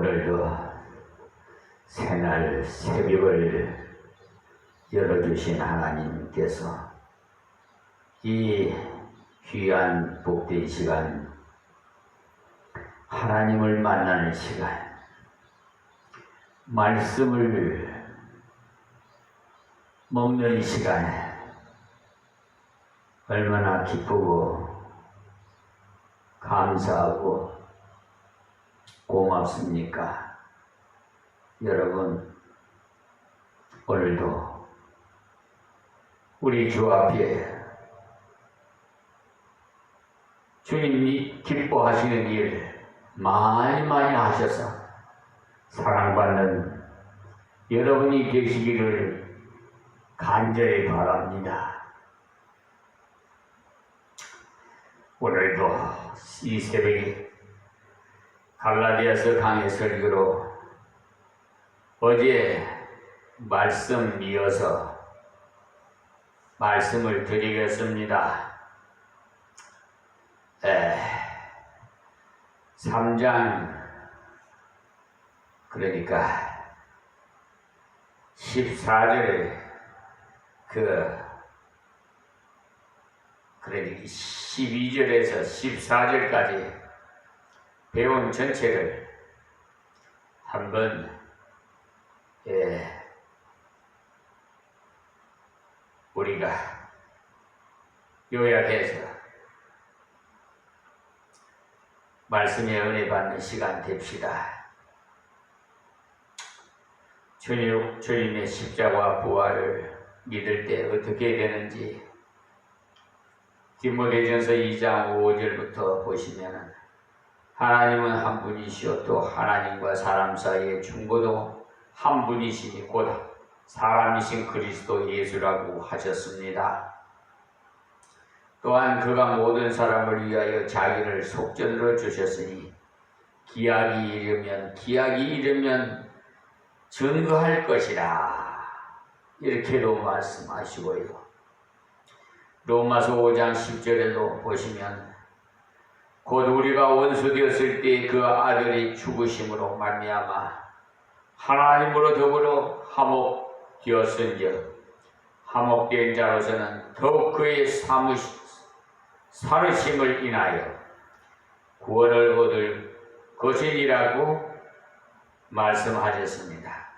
오늘도 새날 새벽을 열어주신 하나님께서 이 귀한 복된 시간, 하나님을 만나는 시간, 말씀을 먹는 시간, 얼마나 기쁘고 감사하고 고맙습니까? 여러분, 오늘도 우리 주 앞에 주님이 기뻐하시는 일 많이 하셔서 사랑받는 여러분이 되시기를 간절히 바랍니다. 오늘도 이 새벽에 갈라디아서 강의 설교로 어제 말씀 이어서 말씀을 드리겠습니다. 3장 그러니까 14절에 그러니까 12절에서 14절까지 배운 전체를 한번 우리가 요약해서 말씀의 은혜 받는 시간 됩시다. 주님의 십자가 부활을 믿을 때 어떻게 되는지 디모데전서 2장 5절부터 보시면 하나님은 한 분이시오 또 하나님과 사람 사이의 중보도 한 분이시니 곧 사람이신 그리스도 예수라고 하셨습니다. 또한 그가 모든 사람을 위하여 자기를 속전으로 주셨으니 기약이 이르면 증거할 것이라 이렇게도 말씀하시고요. 로마서 5장 10절에도 보시면 곧 우리가 원수 되었을 때 그 아들이 죽으심으로 말미암아 하나님으로 더불어 화목되었은즉 화목된 자로서는 더욱 그의 살으심을 인하여 구원을 얻을 것이니라고 말씀하셨습니다.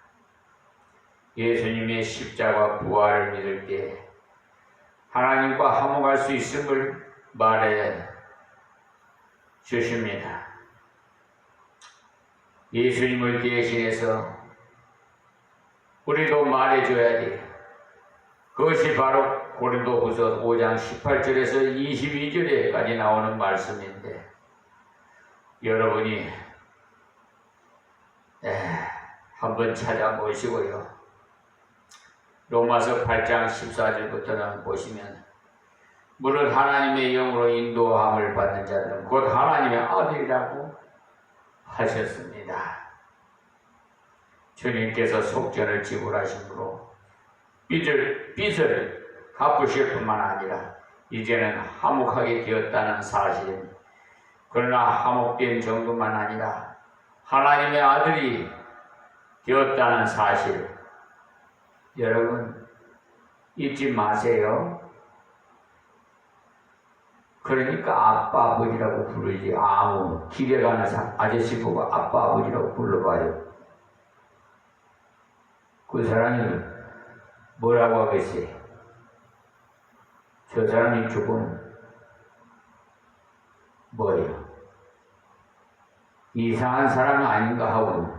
예수님의 십자가 부활을 믿을 때 하나님과 화목할 수 있음을 말해 주십니다. 예수님을 대신해서 우리도 말해줘야 돼. 그것이 바로 고린도후서 5장 18절에서 22절에까지 나오는 말씀인데 여러분이 한번 찾아보시고요. 로마서 8장 14절부터는 보시면 물론 하나님의 영으로 인도함을 받는 자들은 곧 하나님의 아들이라고 하셨습니다. 주님께서 속전을 지불하심으로 빚을 갚으실 뿐만 아니라 이제는 화목하게 되었다는 사실, 그러나 화목된 정도만 아니라 하나님의 아들이 되었다는 사실, 여러분 잊지 마세요. 그러니까 아빠 아버지라고 부르지 아무 길에 가는 아저씨 보고 아빠 아버지라고 불러봐요. 그 사람이 뭐라고 하겠어요? 저 사람이 죽으면 뭐예요? 이상한 사람이 아닌가 하고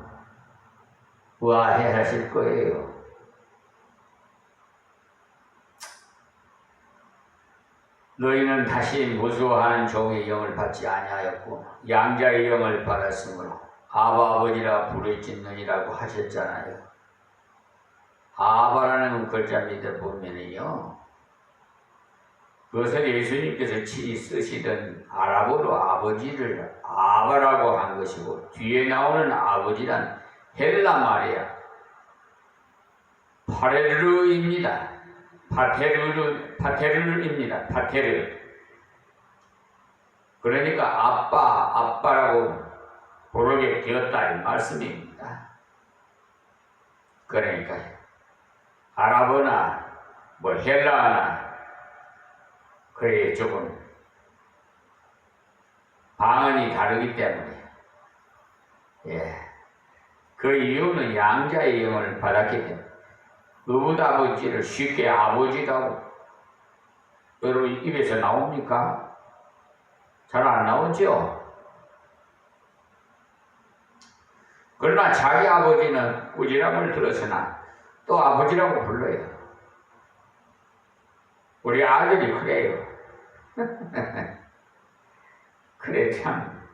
우아해 하실 거예요. 너희는 다시 무수한 종의 영을 받지 아니하였고 양자의 영을 받았으므로 아바 아버지라 부르짖느니라고 하셨잖아요. 아바라는 글자 밑에 보면은요, 그것을 예수님께서 친히 쓰시던 아랍어로 아버지를 아바라고 한 것이고 뒤에 나오는 아버지란 헬라 말이야. 파테르입니다. 파테르입니다. 파테르. 그러니까 아빠라고 부르게 되었다 이 말씀입니다. 그러니까 아랍어나 뭐 헬라어나 그에 조금 방언이 다르기 때문에 그 이유는 양자의 영을 받았기 때문에 의붓 아버지를 쉽게 아버지라고 여러분 입에서 나옵니까? 잘 안 나오죠? 그러나 자기 아버지는 꾸지람을 들었으나 또 아버지라고 불러요. 우리 아들이 그래요. 그래 참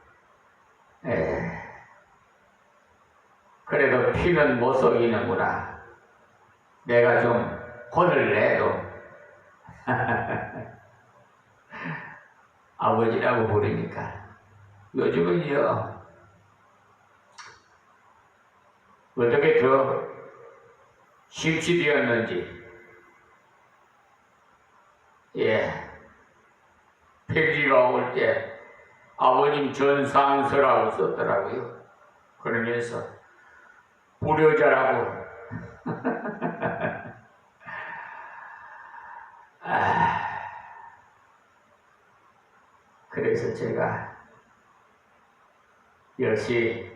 그래도 피는 못 속이는구나. 내가 좀 혼을 내도 아버지라고 부르니까 요즘은요 어떻게 더 심취되었는지 편지가 올 때 아버님 전상서라고 썼더라고요. 그러면서 불효자라고 그래서 제가 역시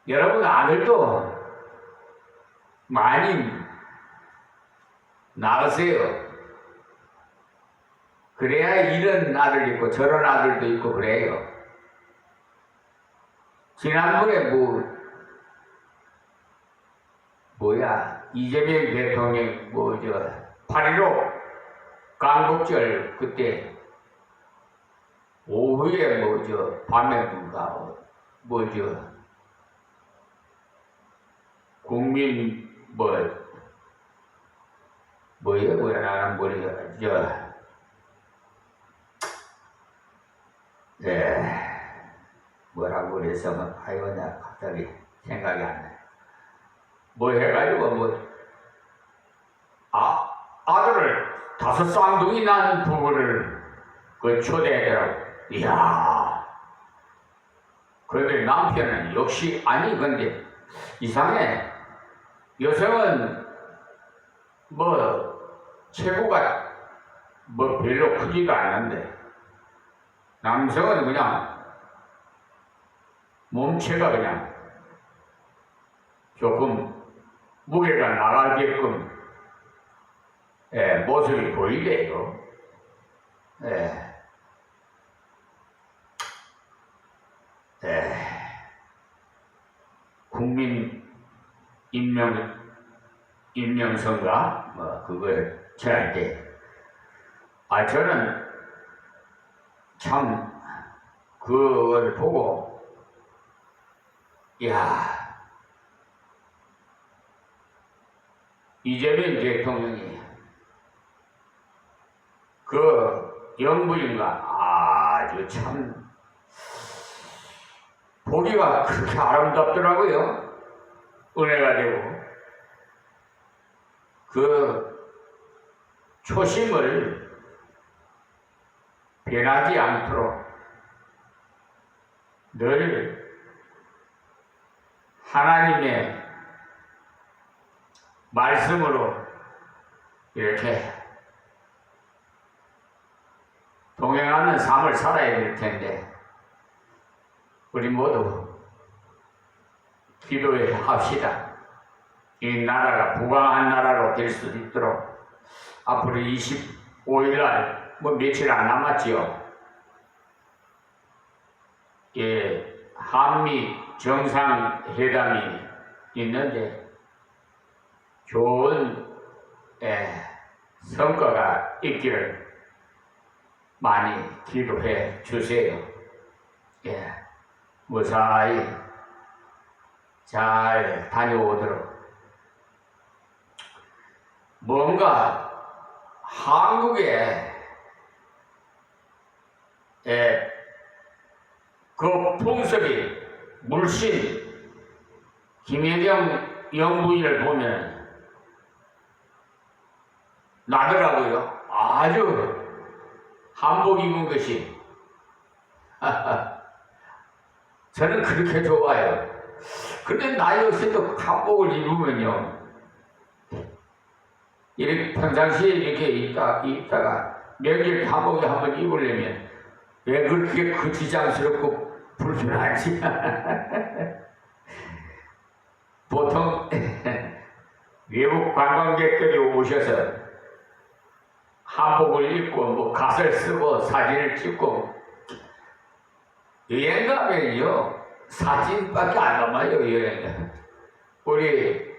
여러분 아들도 많이 낳으세요. 그래야 이런 아들 있고 저런 아들도 있고 그래요. 지난번에 이재명 대통령 8.15 광복절 그때 오후에 밤에 국민 나는 뭐라고 그래서 나 갑자기 생각이 안 나요. 해가지고 아들을 5 쌍둥이 난 부부를 초대하더라고. 이야. 그런데 남편은 역시 근데 이상해. 여성은 체구가 별로 크지도 않는데 남성은 그냥 몸체가 그냥 조금 무게가 나가게끔 모습이 보이대요. 국민 임명선가 그걸 제할 때 저는 참 그걸 보고 이재명 대통령이 그 영부인과 아주 참 보기가 그렇게 아름답더라고요. 은혜가 되고 그 초심을 변하지 않도록 늘 하나님의 말씀으로 이렇게 동행하는 삶을 살아야 될 텐데 우리 모두 기도해 합시다. 이 나라가 부강한 나라로 될 수 있도록 앞으로 25일날 며칠 안 남았지요. 한미 정상회담이 있는데 좋은 성과가 있기를 많이 기도해 주세요. 무사히 잘 다녀오도록. 뭔가 한국의 그 풍습이 물씬 김혜경 영부인을 보면 나더라고요. 아주 한복 입은 것이 저는 그렇게 좋아요. 근데 나이 없이도 한복을 입으면요, 이렇게 평상시에 이렇게 있다가 명절 한복에 한번 입으려면 왜 그렇게 거지장스럽고 불편하지? 보통 외국 관광객들이 오셔서 한복을 입고 뭐 갓을 쓰고 사진을 찍고, 여행 가면요 사진밖에 안 남아요. 여행 우리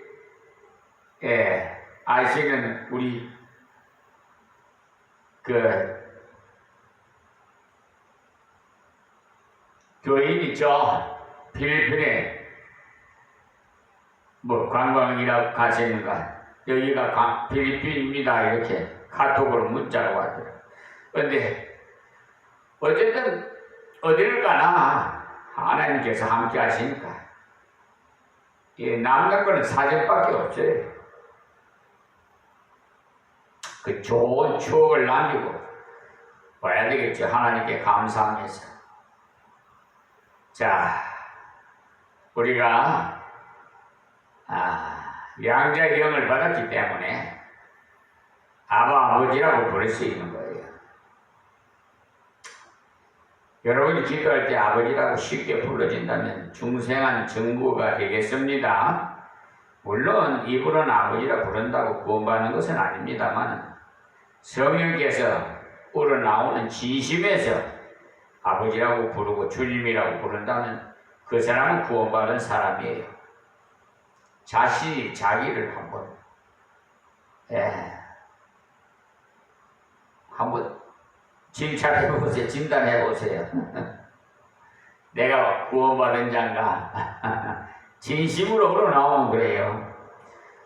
아시는 우리 그 교인 있죠. 필리핀에 뭐 관광이라고 가시는가, 여기가 필리핀입니다 이렇게 카톡으로 문자로 왔더라고요. 근데 어쨌든 어디를 가나 하나님께서 함께 하시니까 남는 거는 사진밖에 없어요. 그 좋은 추억을 남기고 와야 되겠죠. 하나님께 감사하면서. 자, 우리가 양자의 영을 받았기 때문에 아버지라고 부를 수 있는 거예요. 여러분이 기도할 때 아버지라고 쉽게 불러진다면 중생한 정부가 되겠습니다. 물론 입으로는 아버지라 부른다고 구원받는 것은 아닙니다만, 성령께서 우러나오는 진심에서 아버지라고 부르고 주님이라고 부른다면 그 사람은 구원받은 사람이에요. 자신이 자기를 한번 진찰해보세요. 진단해보세요. 내가 구원받은 자인가? 진심으로 우러나오면 그래요.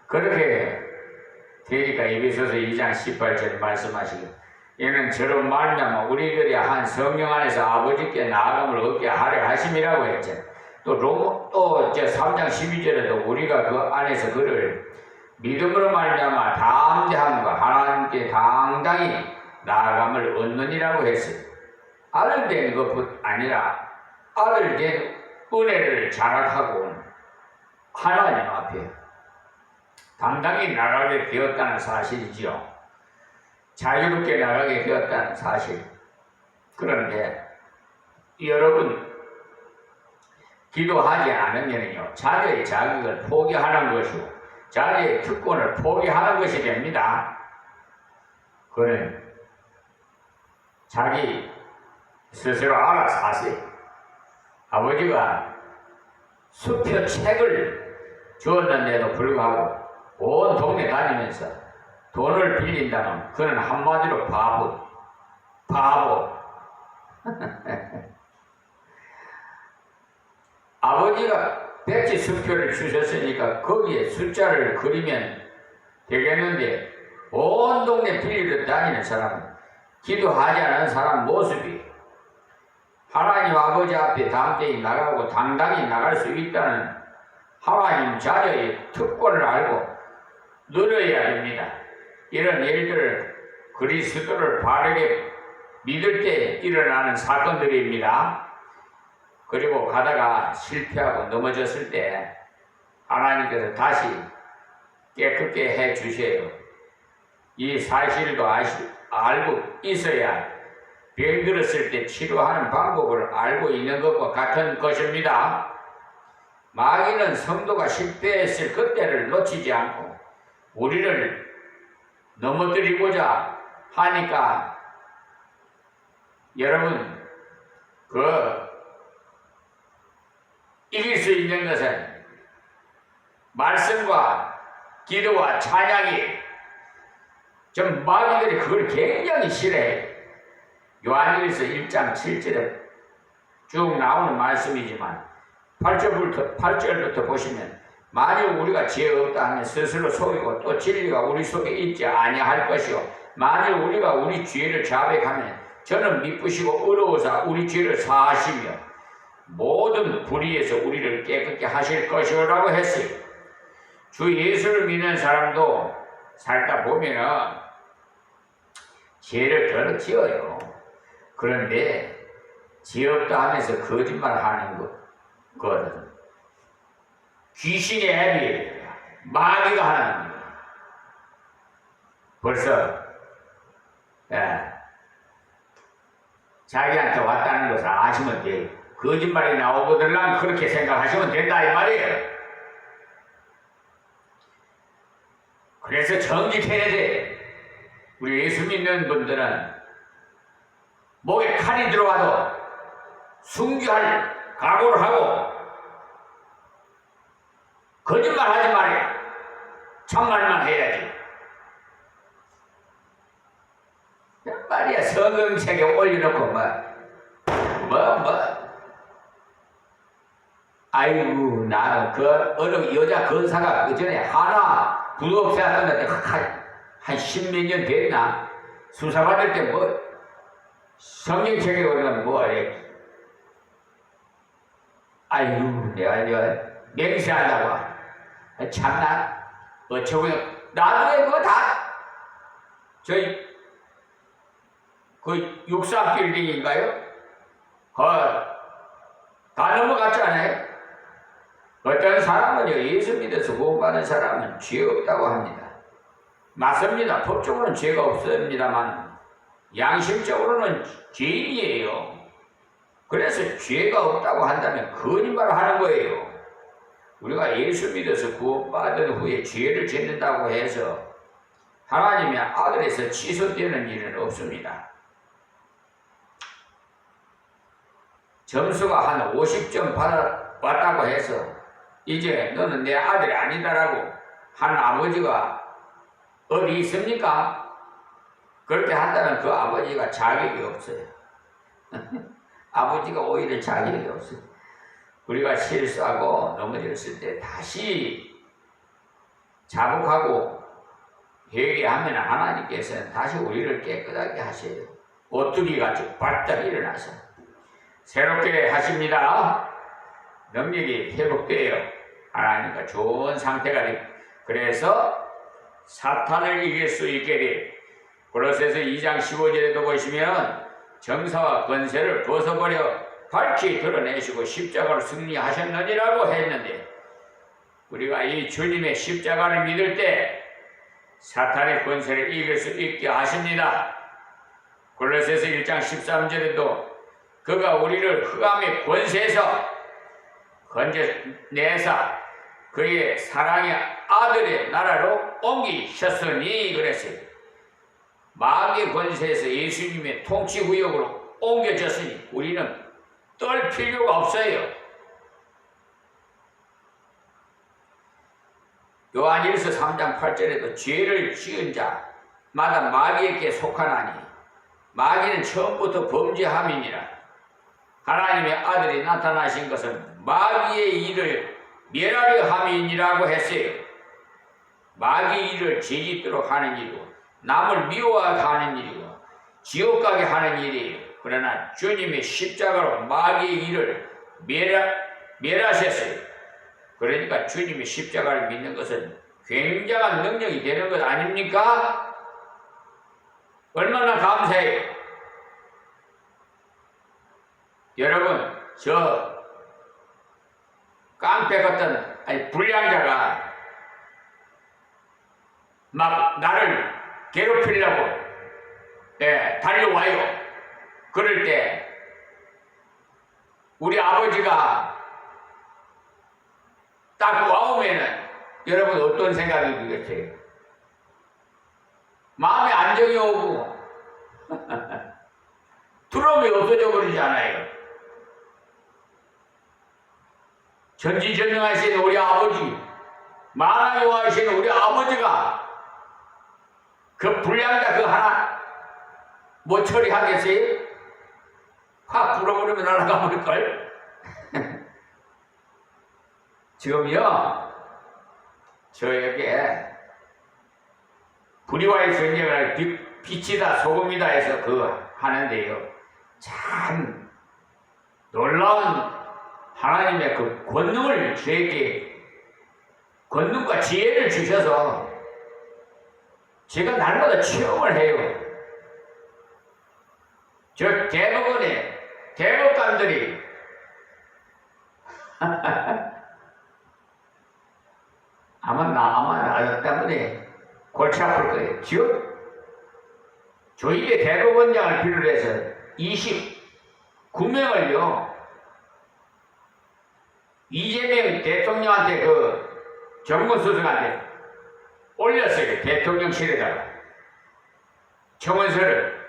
그렇게 되니까 에베소서 2장 18절에 말씀하시고, 이는 저로 말미암아 우리들이 한 성령 안에서 아버지께 나아감을 얻게 하려 하심이라고 했죠. 또 3장 12절에도 우리가 그 안에서 그를 믿음으로 말미암아 담대함과 하나님께 당당히 나아감을 얻느니라고 했어요. 아들 된 것뿐 아니라 아들 된 은혜를 자랑하고 온 하나님 앞에 당당히 나가게 되었다는 사실이지요. 자유롭게 나가게 되었다는 사실. 그런데 여러분, 기도하지 않으면요 자녀의 자격을 포기하는 것이고 자녀의 특권을 포기하는 것이 됩니다. 그는 자기 스스로 알아서 하세요. 아버지가 수표 책을 주었는데도 불구하고 온 동네 다니면서 돈을 빌린다면 그는 한마디로 바보. 아버지가 백지 수표를 주셨으니까 거기에 숫자를 그리면 되겠는데, 온 동네 빌리러 다니는 사람은 기도하지 않은 사람 모습이 하나님 아버지 앞에 담대히 나가고 당당히 나갈 수 있다는 하나님 자녀의 특권을 알고 누려야 됩니다. 이런 일들을 그리스도를 바르게 믿을 때 일어나는 사건들입니다. 그리고 가다가 실패하고 넘어졌을 때 하나님께서 다시 깨끗게 해 주셔요. 이 사실도 알고 있어야 병들었을 때 치료하는 방법을 알고 있는 것과 같은 것입니다. 마귀는 성도가 실패했을 그때를 놓치지 않고 우리를 넘어뜨리고자 하니까, 여러분, 이길 수 있는 것은 말씀과 기도와 찬양이, 좀 마귀들이 그걸 굉장히 싫어해요. 요한일서 1장 7절에 쭉 나오는 말씀이지만 8절부터 보시면, 만일 우리가 죄 없다 하면 스스로 속이고 또 진리가 우리 속에 있지 아니할 것이요, 만일 우리가 우리 죄를 자백하면 저는 미쁘시고 의로우사 우리 죄를 사하시며 모든 불의에서 우리를 깨끗게 하실 것이라고 했어요. 주 예수를 믿는 사람도 살다 보면은 죄를 더러 지어요. 그런데 죄 없다 하면서 거짓말 하는 것, 그 귀신의 앱이 마귀가 하는 벌써 자기한테 왔다는 것을 아시면 돼요. 거짓말이 나오거들랑 그렇게 생각하시면 된다 이 말이에요. 그래서 정직해야 돼. 우리 예수 믿는 분들은 목에 칼이 들어와도 순교할 각오를 하고 거짓말 하지 말아요. 참말만 해야지. 말이야, 성경책에 올려놓고 아이고, 나는 그 어느 여자 건사가 그 전에 하나 부업사 끝났는데 한 십몇 년 됐나? 수사받을 때 성경책에 올려놓으면 아이고, 내가 맹세한다고. 참나, 어쩌고, 나중에 그거 저희, 그 63빌딩인가요? 다 넘어갔잖아요. 어떤 사람은요, 예수 믿어서 구원받은 사람은 죄 없다고 합니다. 맞습니다. 법적으로는 죄가 없습니다만, 양심적으로는 죄인이에요. 그래서 죄가 없다고 한다면 거짓말을 하는 거예요. 우리가 예수 믿어서 구원받은 후에 죄를 짓는다고 해서 하나님의 아들에서 취소되는 일은 없습니다. 점수가 한 50점 받았다고 해서 이제 너는 내 아들이 아니다라고 하는 아버지가 어디 있습니까? 그렇게 한다면 그 아버지가 자격이 없어요. 아버지가 오히려 자격이 없어요. 우리가 실수하고 넘어졌을 때 다시 자복하고 회개하면 하나님께서는 다시 우리를 깨끗하게 하셔요. 오뚜기같이 발딱 일어나서 새롭게 하십니다. 능력이 회복돼요. 하나님과 좋은 상태가 돼요. 그래서 사탄을 이길 수 있게 돼요. 골로새서 2장 15절에도 보시면 정사와 권세를 벗어버려 밝히 드러내시고 십자가로 승리하셨느니라고 했는데, 우리가 이 주님의 십자가를 믿을 때 사탄의 권세를 이길 수 있게 하십니다. 골로새서 1장 13절에도 그가 우리를 흑암의 권세에서 건져내사 그의 사랑의 아들의 나라로 옮기셨으니 그랬어요. 마귀의 권세에서 예수님의 통치구역으로 옮겨졌으니 우리는 떨 필요가 없어요. 요한일서 3장 8절에도 죄를 지은 자마다 마귀에게 속하나니 마귀는 처음부터 범죄함이니라. 하나님의 아들이 나타나신 것은 마귀의 일을 멸하려 함이니라고 했어요. 마귀 일을 죄짓도록 하는 일이고 남을 미워하게 하는 일이고 지옥 가게 하는 일이에요. 그러나 주님의 십자가로 마귀의 일을 멸하셨어요. 그러니까 주님의 십자가를 믿는 것은 굉장한 능력이 되는 것 아닙니까? 얼마나 감사해요. 여러분, 저 깡패 같은 불량자가 막 나를 괴롭히려고 달려와요. 그럴 때 우리 아버지가 딱 와오면은 여러분 어떤 생각이 들겠어요? 마음에 안정이 오고 두려움이 없어져 버리잖아요. 전지전능하신 우리 아버지, 만왕에 와계신 우리 아버지가 그 불량자 그 하나 뭐 처리하겠어요? 확 불어버리면 날아가 버릴걸? 지금요, 저에게 불의와의 전쟁을 빛이다 소금이다 해서 하는데요. 참 놀라운 하나님의 그 권능을 저에게 권능과 지혜를 주셔서 제가 날마다 체험을 해요. 저 대법원에 대법관들이 아마 나 때문에 골치 아플 거예요. 조희대 대법원장을 비롯해서 29명을요, 이재명 대통령한테 정무수석한테 올렸어요. 대통령실에다가 청원서를.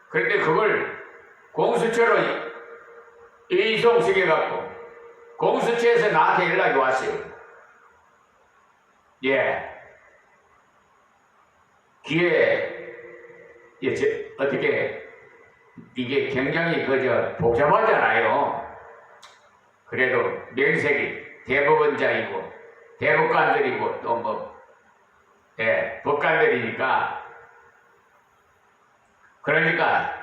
그런데 그걸 공수처로 의송시켜갖고 공수처에서 나한테 연락이 왔어요. 예. 어떻게, 이게 굉장히 복잡하잖아요. 그래도 명색이 대법원장이고, 대법관들이고, 또 법관들이니까. 그러니까,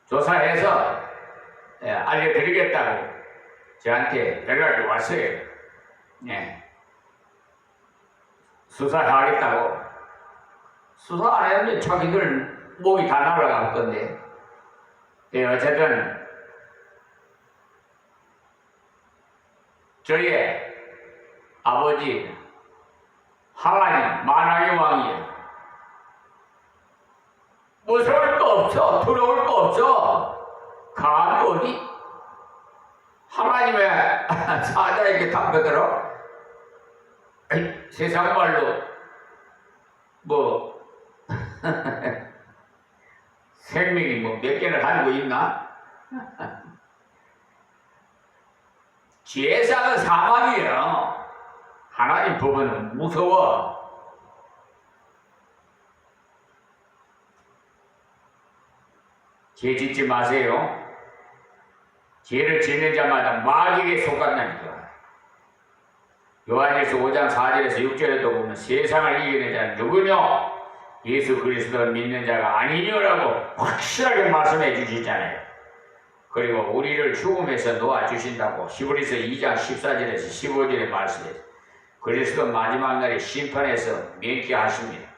조사해서, 알려드리겠다고 저한테 연락이 왔어요. 수사하겠다고. 수사 안 했는데 자기들 목이 다 날아갈 건데. 어쨌든 저희 아버지 하나님 만왕의 왕이에요. 무서울 거 없어. 두려울 거 없어. 감이 어디? 하나님의 사자에게 담겨들어? 세상 말로 생명이 몇 개를 가지고 있나? 죄사는 사망이에요. 하나님 법은 무서워. 죄 짓지 마세요. 죄를 짓는 자마다 마귀에게 속았다니까. 요한일서 5장 4절에서 6절에도 보면 세상을 이기는 자는 누구냐? 예수 그리스도를 믿는 자가 아니냐라고 확실하게 말씀해 주시잖아요. 그리고 우리를 죽음에서 놓아주신다고 히브리서 2장 14절에서 15절에 말씀해서 그리스도 마지막 날에 심판에서免기하십니다.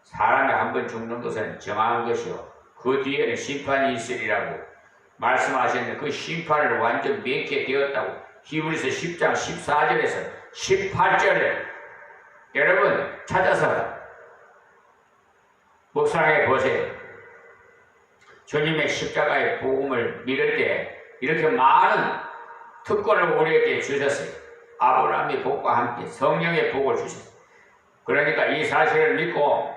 사람이 한 번 죽는 것은 정한 것이요 그 뒤에는 심판이 있으리라고 말씀하셨는데 그 심판을 완전免기되었다고 히브리서 10장 14절에서 18절에 여러분 찾아서 묵상해 보세요. 주님의 십자가의 복음을 믿을 때 이렇게 많은 특권을 우리에게 주셨어요. 아브라함의 복과 함께 성령의 복을 주셨어요. 그러니까 이 사실을 믿고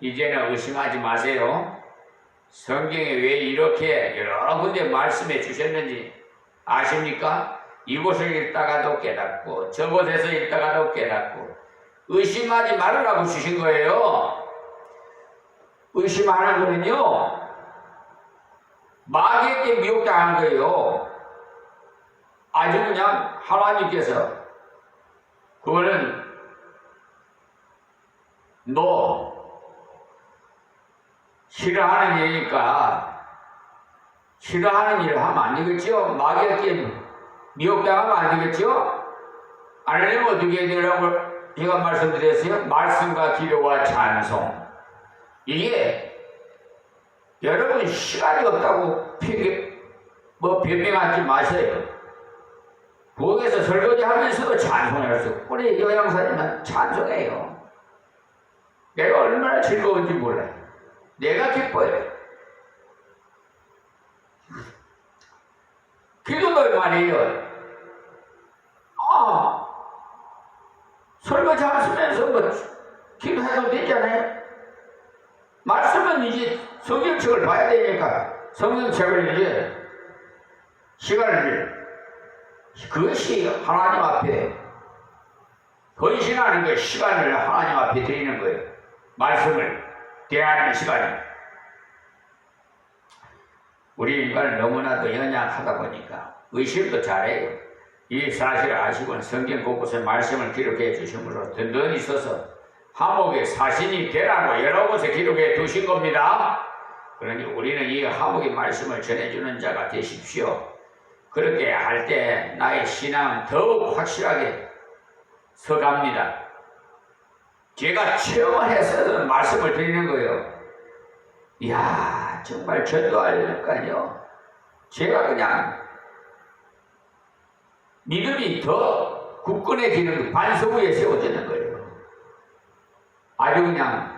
이제는 의심하지 마세요. 성경에 왜 이렇게 여러 군데 말씀해 주셨는지 아십니까? 이곳을 읽다가도 깨닫고 저곳에서 읽다가도 깨닫고 의심하지 말으라고 주신 거예요. 의심하는 거는요 마귀에게 미혹당한 거예요. 아주 그냥 하나님께서 그거는 너 싫어하는 일이니까 싫어하는 일을 하면 안 되겠죠? 마귀에게 미혹당하면 안 되겠죠? 안 하려면 어떻게 해야 되라고 제가 말씀드렸어요? 말씀과 기도와 찬송. 이게 여러분 시간이 없다고 변명하지 마세요. 부엌에서 설거지 하면서도 찬송할 수 있고 우리 요양사님은 찬송해요. 내가 얼마나 즐거운지 몰라요. 내가 기뻐요. 기도도 말이에요. 설거지 하시면서 기도해도 되잖아요. 말씀은 이제 성경책을 봐야 되니까 성경책을 이제 시간을 그것이 하나님 앞에 헌신하는 거 시간을 하나님 앞에 드리는 거예요. 말씀을 대하는 시간이. 우리 인간은 너무나도 연약하다 보니까 의심도 잘해요. 이 사실을 아시고는 성경 곳곳에 말씀을 기록해 주심으로 든든히 있어서 하목의 사신이 되라고 여러 곳에 기록해 두신 겁니다. 그러니 우리는 이 하목의 말씀을 전해주는 자가 되십시오. 그렇게 할 때 나의 신앙은 더욱 확실하게 서갑니다. 제가 체험을 해서 말씀을 드리는 거예요. 이야, 정말 전도할까요? 제가 그냥 믿음이 더 굳건해지는 반석 위에 세워지는 거예요. 아주 그냥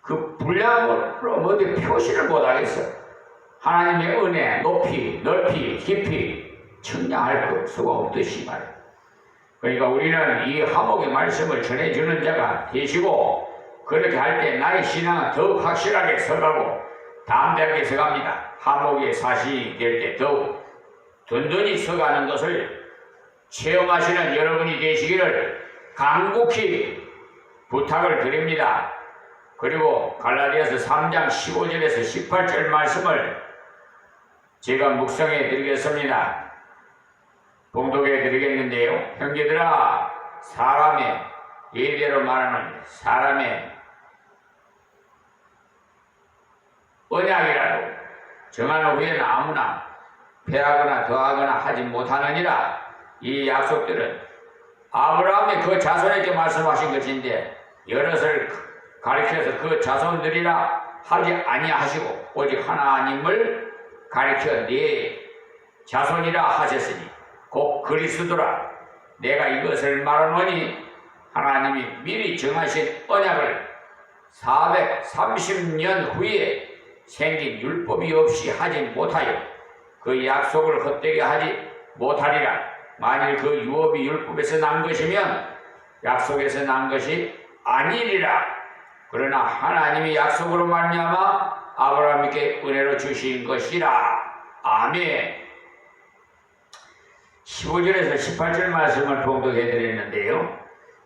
그 분량으로 어디 표시를 못하겠어요. 하나님의 은혜, 높이, 넓이, 깊이 청량할 수가 없듯이 말이에요. 그러니까 우리는 이 하목의 말씀을 전해주는 자가 되시고, 그렇게 할 때 나의 신앙은 더욱 확실하게 서가고 담대하게 서갑니다. 하목의 사실이 될 때 더욱 든든히 서가는 것을 체험하시는 여러분이 되시기를 간곡히 부탁을 드립니다. 그리고 갈라디아서 3장 15절에서 18절 말씀을 제가 묵상해 드리겠습니다. 봉독해 드리겠는데요. 형제들아, 사람의 예대로 말하는 사람의 언약이라도 정한 후에는 아무나 패하거나 더하거나 하지 못하느니라. 이 약속들은 아브라함의 그 자손에게 말씀하신 것인데, 여럿을 가리켜서 그 자손들이라 하지 아니하시고 오직 하나님을 가리켜 네 자손이라 하셨으니 곧 그리스도라. 내가 이것을 말하노니 하나님이 미리 정하신 언약을 430년 후에 생긴 율법이 없이 하지 못하여 그 약속을 헛되게 하지 못하리라. 만일 그 유업이 율법에서 난 것이면 약속에서 난 것이 아니리라. 그러나 하나님이 약속으로 말미암아 아브라함에게 은혜로 주신 것이라. 아멘. 15절에서 18절 말씀을 봉독해 드렸는데요.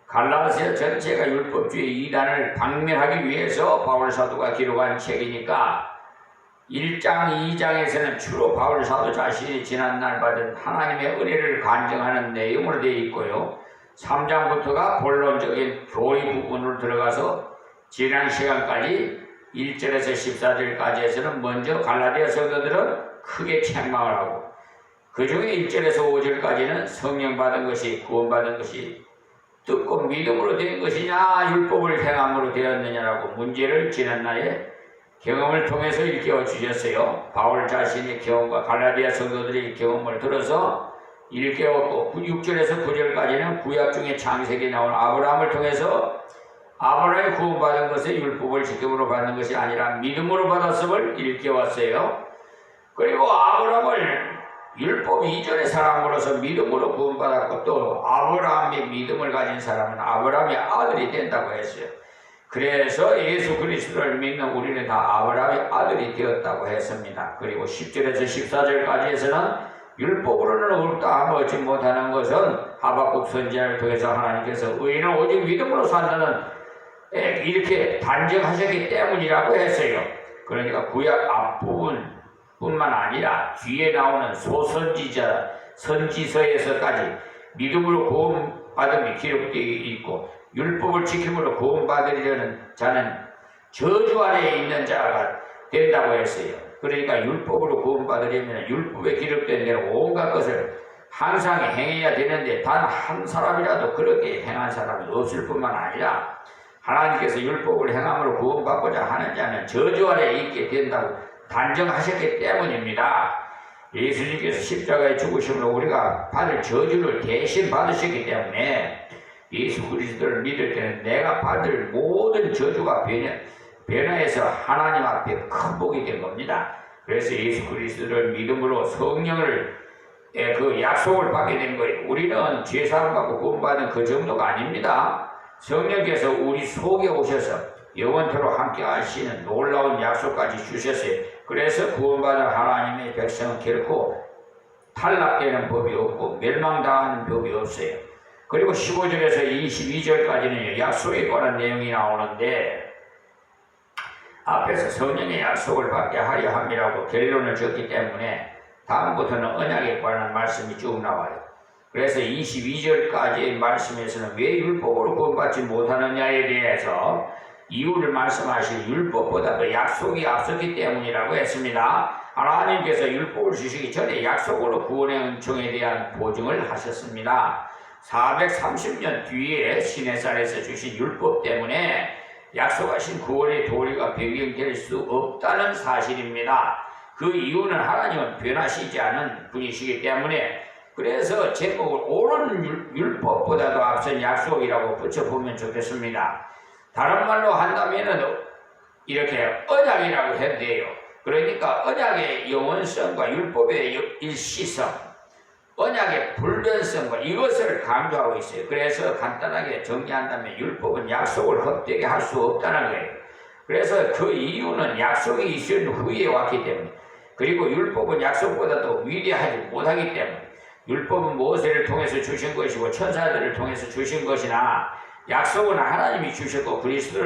갈라디아 전체가 율법주의 이단을 박멸하기 위해서 바울 사도가 기록한 책이니까 1장, 2장에서는 주로 바울 사도 자신이 지난날 받은 하나님의 은혜를 간증하는 내용으로 되어 있고요. 3장부터가 본론적인 교리 부분으로 들어가서 지난 시간까지 1절에서 14절까지에서는 먼저 갈라디아 성도들은 크게 책망을 하고, 그 중에 1절에서 5절까지는 성령 받은 것이, 구원받은 것이 듣고 믿음으로 된 것이냐 율법을 행함으로 되었느냐라고 문제를 지난날에 경험을 통해서 일깨워 주셨어요. 바울 자신의 경험과 갈라디아 성도들의 경험을 들어서 일깨웠고, 6절에서 9절까지는 구약 중에 창세기에 나온 아브라함을 통해서 아브라함이 구원받은 것에 율법을 지킴으로 받는 것이 아니라 믿음으로 받았음을 일깨웠어요. 그리고 아브라함을 율법 이전의 사람으로서 믿음으로 구원받았고, 또 아브라함의 믿음을 가진 사람은 아브라함의 아들이 된다고 했어요. 그래서 예수 그리스도를 믿는 우리는 다 아브라함의 아들이 되었다고 했습니다. 그리고 10절에서 14절까지에서는 율법으로는 없다 얻지 못하는 것은 하박국 선지자를 통해서 하나님께서 의인은 오직 믿음으로 산다는 이렇게 단정하셨기 때문이라고 했어요. 그러니까 구약 앞부분 뿐만 아니라 뒤에 나오는 소선지자 선지서에서까지 믿음으로 구원받음이 기록되어 있고, 율법을 지킴으로 구원받으려는 자는 저주 아래에 있는 자가 된다고 했어요. 그러니까 율법으로 구원받으려면 율법에 기록된 대로 온갖 것을 항상 행해야 되는데, 단 한 사람이라도 그렇게 행한 사람이 없을 뿐만 아니라 하나님께서 율법을 행함으로 구원받고자 하는 자는 저주 아래에 있게 된다고 단정하셨기 때문입니다. 예수님께서 십자가에 죽으심으로 우리가 받을 저주를 대신 받으셨기 때문에 예수 그리스도를 믿을 때는 내가 받을 모든 저주가 변화해서 하나님 앞에 큰 복이 된 겁니다. 그래서 예수 그리스도를 믿음으로 성령을 그 약속을 받게 된 거예요. 우리는 죄사함 받고 구원받은 그 정도가 아닙니다. 성령께서 우리 속에 오셔서 영원토록 함께 하시는 놀라운 약속까지 주셨어요. 그래서 구원받은 하나님의 백성은 결코 탈락되는 법이 없고 멸망당하는 법이 없어요. 그리고 15절에서 22절까지는 약속에 관한 내용이 나오는데, 앞에서 성령의 약속을 받게 하려 함이라고 결론을 줬기 때문에 다음부터는 언약에 관한 말씀이 쭉 나와요. 그래서 22절까지의 말씀에서는 왜 율법으로 구원받지 못하느냐에 대해서 이유를 말씀하시고, 율법보다 더 약속이 앞섰기 때문이라고 했습니다. 하나님께서 율법을 주시기 전에 약속으로 구원의 은총에 대한 보증을 하셨습니다. 430년 뒤에 시내산에서 주신 율법 때문에 약속하신 9월의 도리가 변경될 수 없다는 사실입니다. 그 이유는 하나님은 변하시지 않은 분이시기 때문에 그래서 제목을 옳은 율법보다도 앞선 약속이라고 붙여보면 좋겠습니다. 다른 말로 한다면 이렇게 언약이라고 해도 돼요. 그러니까 언약의 영원성과 율법의 일시성, 언약의 불변성과 이것을 강조하고 있어요. 그래서 간단하게 정리한다면 율법은 약속을 헛되게 할 수 없다는 거예요. 그래서 그 이유는 약속이 있은 후에 왔기 때문에, 그리고 율법은 약속보다도 위대하지 못하기 때문에, 율법은 모세를 통해서 주신 것이고 천사들을 통해서 주신 것이나 약속은 하나님이 주셨고 그리스도를